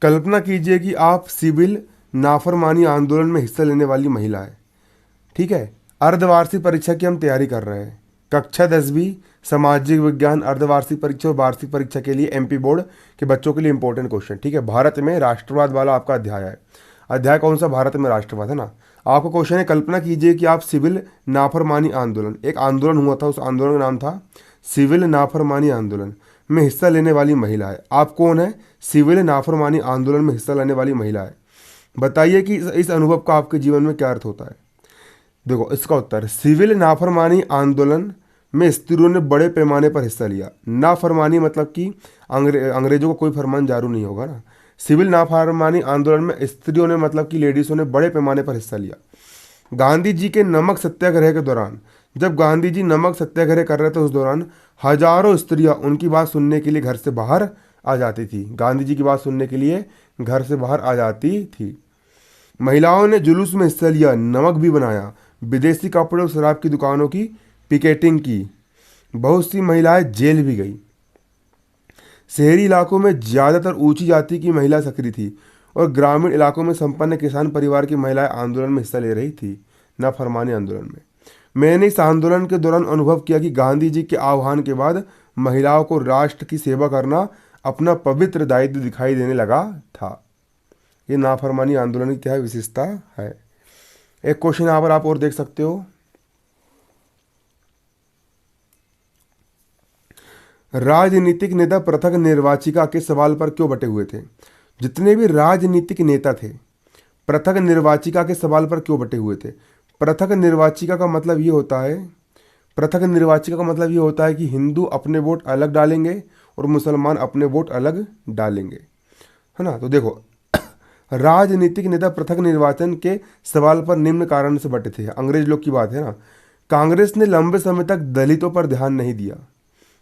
कल्पना कीजिए कि आप सिविल नाफरमानी आंदोलन में हिस्सा लेने वाली महिला है। ठीक है, अर्धवार्षिक परीक्षा की हम तैयारी कर रहे हैं। कक्षा 10वीं सामाजिक विज्ञान अर्धवार्षिक परीक्षा और वार्षिक परीक्षा के लिए एमपी बोर्ड के बच्चों के लिए इंपॉर्टेंट क्वेश्चन। ठीक है, भारत में राष्ट्रवाद वाला आपका अध्याय है। अध्याय कौन सा? भारत में राष्ट्रवाद, है ना। आपका क्वेश्चन है, कल्पना कीजिए कि आप सिविल नाफरमानी आंदोलन, एक आंदोलन हुआ था, उस आंदोलन का नाम था सिविल नाफरमानी आंदोलन में हिस्सा लेने वाली महिला है। आप कौन है? सिविल नाफरमानी आंदोलन में हिस्सा लेने वाली महिला है। बताइए कि इस अनुभव का आपके जीवन में क्या अर्थ होता है। देखो इसका उत्तर, सिविल नाफरमानी आंदोलन में स्त्रियों ने बड़े पैमाने पर हिस्सा लिया। नाफरमानी मतलब कि अंग्रेजों को कोई फरमान जारी नहीं होगा ना। सिविल नाफरमानी आंदोलन में स्त्रियों ने मतलब कि लेडीज़ों ने बड़े पैमाने पर हिस्सा लिया। गांधी जी के नमक सत्याग्रह के दौरान, जब गांधी जी नमक सत्याग्रह कर रहे थे, उस दौरान हजारों स्त्रियां उनकी बात सुनने के लिए घर से बाहर आ जाती थी। गांधी जी की बात सुनने के लिए घर से बाहर आ जाती थी। महिलाओं ने जुलूस में हिस्सा लिया, नमक भी बनाया, विदेशी कपड़े और शराब की दुकानों की पिकेटिंग की। बहुत सी महिलाएं जेल भी गई। शहरी इलाकों में ज़्यादातर ऊंची जाति की महिला सक्रिय थी और ग्रामीण इलाकों में संपन्न किसान परिवार की महिलाएं आंदोलन में हिस्सा ले रही थी, नाफरमानी आंदोलन में। मैंने इस आंदोलन के दौरान अनुभव किया कि गांधी जी के आह्वान के बाद महिलाओं को राष्ट्र की सेवा करना अपना पवित्र दायित्व दिखाई देने लगा था। ये नाफरमानी आंदोलन की क्या विशेषता है। एक क्वेश्चन यहाँ पर आप और देख सकते हो, राजनीतिक नेता पृथक निर्वाचिका के सवाल पर क्यों बटे हुए थे। जितने भी राजनीतिक नेता थे पृथक निर्वाचिका के सवाल पर क्यों बटे हुए थे। पृथक निर्वाचिका का मतलब ये होता है, पृथक निर्वाचिका का मतलब ये होता है कि हिंदू अपने वोट अलग डालेंगे और मुसलमान अपने वोट अलग डालेंगे, है ना। तो देखो, राजनीतिक नेता पृथक निर्वाचन के सवाल पर निम्न कारण से बटे थे। अंग्रेज लोग की बात है ना। कांग्रेस ने लंबे समय तक दलितों पर ध्यान नहीं दिया।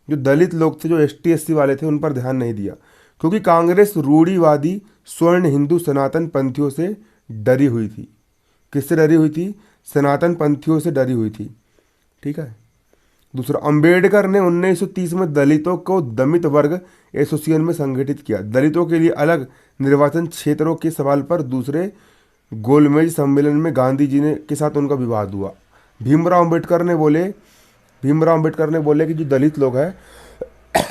जो दलित लोग थे, जो एसटी एससी वाले थे, उन पर ध्यान नहीं दिया, क्योंकि कांग्रेस रूढ़िवादी स्वर्ण हिंदू सनातन पंथियों से डरी हुई थी। किससे डरी हुई थी? सनातन पंथियों से डरी हुई थी। ठीक है। दूसरा, अंबेडकर ने 1930 में दलितों को दलित वर्ग एसोसिएशन में संगठित किया। दलितों के लिए अलग निर्वाचन क्षेत्रों के सवाल पर दूसरे गोलमेज सम्मेलन में गांधी जी ने के साथ उनका विवाद हुआ। भीमराव अंबेडकर ने बोले कि जो दलित लोग हैं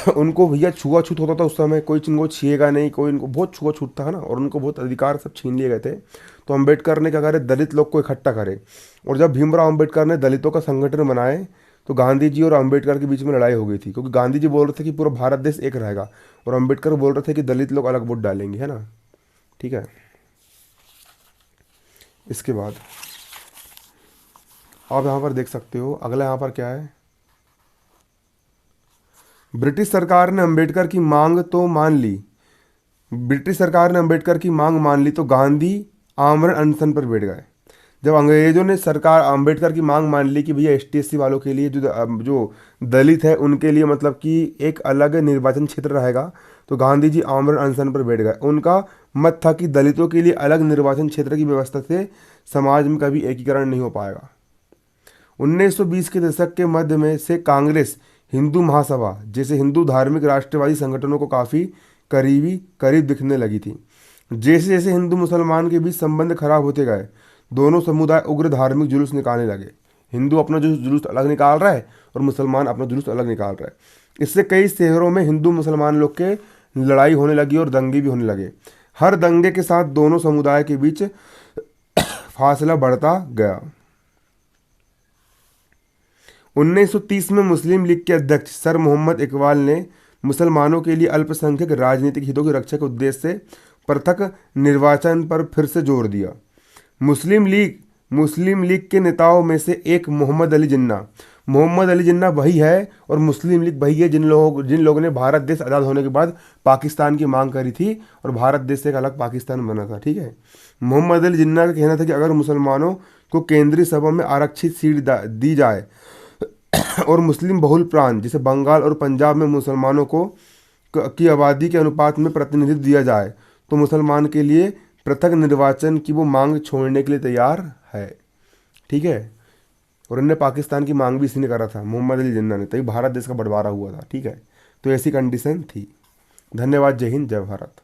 उनको भैया छुआछूत होता था उस समय, कोई इनको छुएगा नहीं, कोई इनको बहुत छुआछूत था ना, और उनको बहुत अधिकार सब छीन लिए गए थे। तो अंबेडकर ने क्या करे, दलित लोग को इकट्ठा करे। और जब भीमराव अंबेडकर ने दलितों का संगठन बनाए तो गांधी जी और अंबेडकर के बीच में लड़ाई हो गई थी, क्योंकि गांधी जी बोल रहे थे कि पूरा भारत देश एक रहेगा और अंबेडकर बोल रहे थे कि दलित लोग अलग वोट डालेंगे, है ना। ठीक है। इसके बाद आप यहाँ पर देख सकते हो, अगला यहाँ पर क्या है, ब्रिटिश सरकार ने अंबेडकर की मांग तो मान ली। ब्रिटिश सरकार ने अंबेडकर की मांग मान ली तो गांधी आमरण अनशन पर बैठ गए। जब अंग्रेजों ने सरकार अंबेडकर की मांग मान ली कि भैया एसटी एससी वालों के लिए जो दलित है उनके लिए मतलब कि एक अलग निर्वाचन क्षेत्र रहेगा, तो गांधी जी आमरण अनशन पर बैठ गए। उनका मत था कि दलितों के लिए अलग निर्वाचन क्षेत्र की व्यवस्था से समाज में कभी एकीकरण नहीं हो पाएगा। 1920 के दशक के मध्य में से कांग्रेस, हिंदू महासभा जैसे हिंदू धार्मिक राष्ट्रवादी संगठनों को काफ़ी करीब दिखने लगी थी। जैसे जैसे हिंदू मुसलमान के बीच संबंध खराब होते गए, दोनों समुदाय उग्र धार्मिक जुलूस निकालने लगे। हिंदू अपना जुलूस अलग निकाल रहा है और मुसलमान अपना जुलूस अलग निकाल रहा है। इससे कई शहरों में हिंदू मुसलमान लोग के लड़ाई होने लगी और दंगे भी होने लगे। हर दंगे के साथ दोनों समुदाय के बीच फासला बढ़ता गया। 1930 में मुस्लिम लीग के अध्यक्ष सर मोहम्मद इकबाल ने मुसलमानों के लिए अल्पसंख्यक राजनीतिक हितों की रक्षा के उद्देश्य से पृथक निर्वाचन पर फिर से जोर दिया। मुस्लिम लीग के नेताओं में से एक मोहम्मद अली जिन्ना वही है, और मुस्लिम लीग वही है जिन लोगों ने भारत देश आज़ाद होने के बाद पाकिस्तान की मांग करी थी और भारत देश से एक अलग पाकिस्तान बना था। ठीक है। मोहम्मद अली जिन्ना का कहना था कि अगर मुसलमानों को केंद्रीय सभा में आरक्षित सीट दी जाए और मुस्लिम बहुल प्रांत जैसे बंगाल और पंजाब में मुसलमानों की आबादी के अनुपात में प्रतिनिधित्व दिया जाए तो मुसलमान के लिए पृथक निर्वाचन की वो मांग छोड़ने के लिए तैयार है। ठीक है। और इन्हें पाकिस्तान की मांग भी इसी ने करा था, मोहम्मद अली जिन्ना ने, तभी भारत देश का बंटवारा हुआ था। ठीक है। तो ऐसी कंडीशन थी। धन्यवाद। जय हिंद, जय भारत।